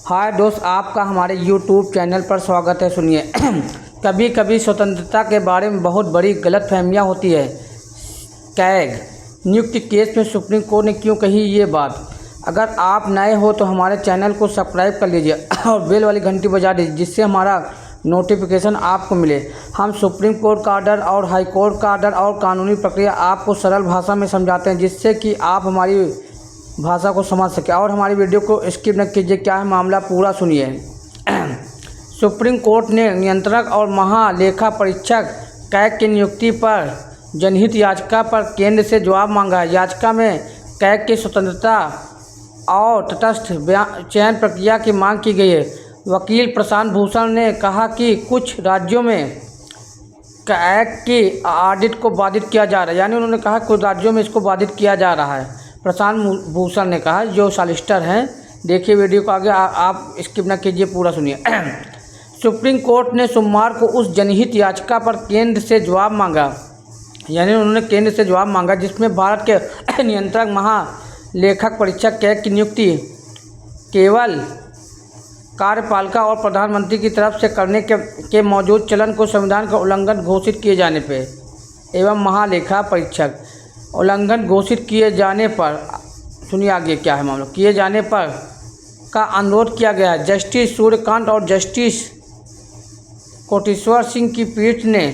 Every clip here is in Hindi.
हाय दोस्त, आपका हमारे YouTube चैनल पर स्वागत है। सुनिए कभी कभी स्वतंत्रता के बारे में बहुत बड़ी गलतफहमियां होती है। कैग नियुक्ति केस में सुप्रीम कोर्ट ने क्यों कही ये बात? अगर आप नए हो तो हमारे चैनल को सब्सक्राइब कर लीजिए और बेल वाली घंटी बजा दीजिए, जिससे हमारा नोटिफिकेशन आपको मिले। हम सुप्रीम कोर्ट का ऑर्डर और हाई कोर्ट का ऑर्डर और कानूनी प्रक्रिया आपको सरल भाषा में समझाते हैं, जिससे कि आप हमारी भाषा को समझ सके और हमारी वीडियो को स्किप न कीजिए। क्या है मामला, पूरा सुनिए। सुप्रीम कोर्ट ने नियंत्रक और महालेखा परीक्षक कैग की नियुक्ति पर जनहित याचिका पर केंद्र से जवाब मांगा है। याचिका में कैग की स्वतंत्रता और तटस्थ चयन प्रक्रिया की मांग की गई है। वकील प्रशांत भूषण ने कहा कि कुछ राज्यों में कैग की ऑडिट को बाधित किया जा रहा है, यानी उन्होंने कहा कुछ राज्यों में इसको बाधित किया जा रहा है। प्रशांत भूषण ने कहा, जो सॉलिसिटर हैं। देखिए वीडियो को आगे, आप स्किप ना कीजिए, पूरा सुनिए। सुप्रीम कोर्ट ने सोमवार को उस जनहित याचिका पर केंद्र से जवाब मांगा, यानी उन्होंने केंद्र से जवाब मांगा जिसमें भारत के नियंत्रक महालेखक परीक्षक कैग की नियुक्ति केवल कार्यपालिका और प्रधानमंत्री की तरफ से करने के मौजूद चलन को संविधान का उल्लंघन घोषित किए जाने पर एवं महालेखा परीक्षक उल्लंघन घोषित किए जाने पर, सुनिए आगे क्या है मामला, किए जाने पर का अनुरोध किया गया है। जस्टिस सूर्यकांत और जस्टिस कोटेश्वर सिंह की पीठ ने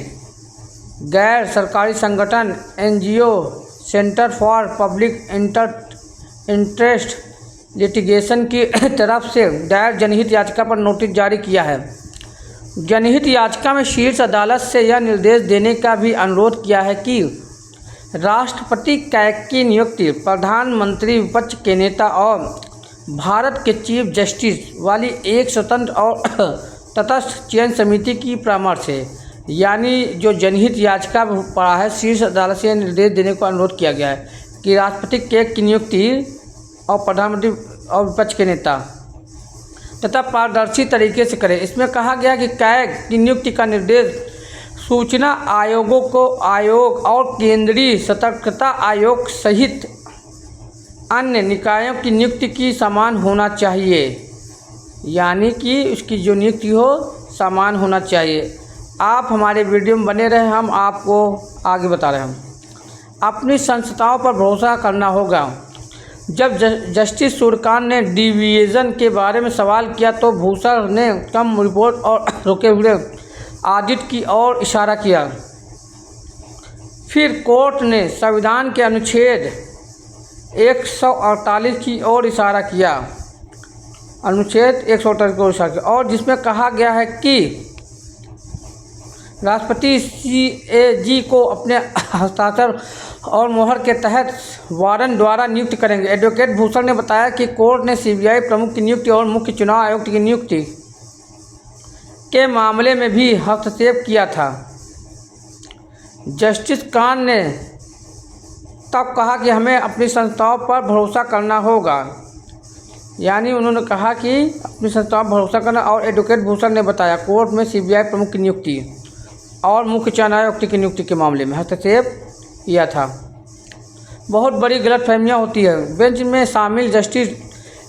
गैर सरकारी संगठन NGO centre for public interest litigation की तरफ से दायर जनहित याचिका पर नोटिस जारी किया है। जनहित याचिका में शीर्ष अदालत से यह निर्देश देने का भी अनुरोध किया है कि राष्ट्रपति कैग की नियुक्ति प्रधानमंत्री, विपक्ष के नेता और भारत के चीफ जस्टिस वाली एक स्वतंत्र और तटस्थ चयन समिति की परामर्श है। यानी जो जनहित याचिका पड़ा है, शीर्ष अदालत से निर्देश देने को अनुरोध किया गया है कि राष्ट्रपति कैग की नियुक्ति और प्रधानमंत्री और विपक्ष के नेता तथा पारदर्शी तरीके से करें। इसमें कहा गया कि कैग की नियुक्ति का निर्देश सूचना आयोगों को आयोग और केंद्रीय सतर्कता आयोग सहित अन्य निकायों की नियुक्ति की समान होना चाहिए, यानी कि उसकी जो नियुक्ति हो समान होना चाहिए। आप हमारे वीडियो में बने रहें, हम आपको आगे बता रहे हैं। अपनी संस्थाओं पर भरोसा करना होगा। जब जस्टिस सूर्यकांत ने डिवीजन के बारे में सवाल किया तो भूषण ने कम रिपोर्ट और रुके हुए ऑडिट की ओर इशारा किया। फिर कोर्ट ने संविधान के अनुच्छेद 148 की ओर इशारा किया, अनुच्छेद 148 की ओर इशारा किया, और जिसमें कहा गया है कि राष्ट्रपति CAG को अपने हस्ताक्षर और मोहर के तहत वारंट द्वारा नियुक्त करेंगे। एडवोकेट भूषण ने बताया कि कोर्ट ने CBI प्रमुख की नियुक्ति और मुख्य चुनाव आयुक्त की नियुक्ति के मामले में भी हस्तक्षेप किया था। जस्टिस कांत ने तब कहा कि हमें अपनी संस्थाओं पर भरोसा करना होगा, यानी उन्होंने कहा कि अपनी संस्थाओं पर भरोसा करना। और एडवोकेट भूषण ने बताया कोर्ट में CBI प्रमुख की नियुक्ति और मुख्य चुनाव आयुक्त की नियुक्ति के मामले में हस्तक्षेप किया था। बहुत बड़ी गलतफहमियां होती है। बेंच में शामिल जस्टिस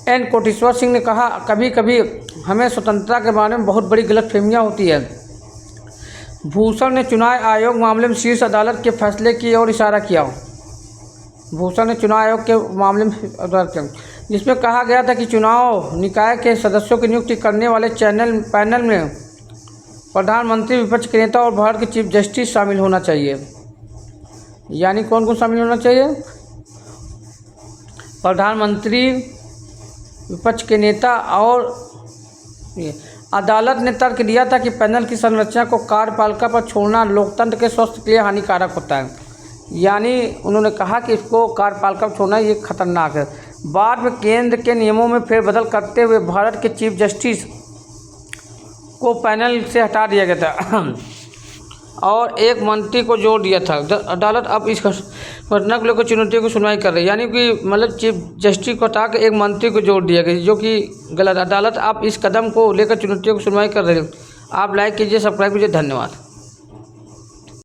N कोटेश्वर सिंह ने कहा, कभी कभी हमें स्वतंत्रता के बारे में बहुत बड़ी गलतफहमियां होती है। भूषण ने चुनाव आयोग मामले में शीर्ष अदालत के फैसले की ओर इशारा किया। भूषण ने चुनाव आयोग के मामले में जिसमें कहा गया था कि चुनाव निकाय के सदस्यों की नियुक्ति करने वाले पैनल में प्रधानमंत्री, विपक्ष के नेता और भारत के चीफ जस्टिस शामिल होना चाहिए। यानी कौन कौन शामिल होना चाहिए? प्रधानमंत्री, विपक्ष के नेता और अदालत ने तर्क दिया था कि पैनल की संरचना को कार्यपालिका पर छोड़ना लोकतंत्र के स्वास्थ्य के लिए हानिकारक होता है। यानी उन्होंने कहा कि इसको कार्यपालिका पर छोड़ना ये खतरनाक है। बाद में केंद्र के नियमों में फेरबदल करते हुए भारत के चीफ जस्टिस को पैनल से हटा दिया गया था और एक मंत्री को जोड़ दिया था। अदालत अब इस घटना को लेकर चुनौतियों की सुनवाई कर रही है, यानी कि मतलब चीफ जस्टिस को हटा के एक मंत्री को जोड़ दिया गया, जो कि गलत। अदालत अब इस कदम को लेकर चुनौतियों की सुनवाई कर रही है। आप लाइक कीजिए, सब्सक्राइब कीजिए। धन्यवाद।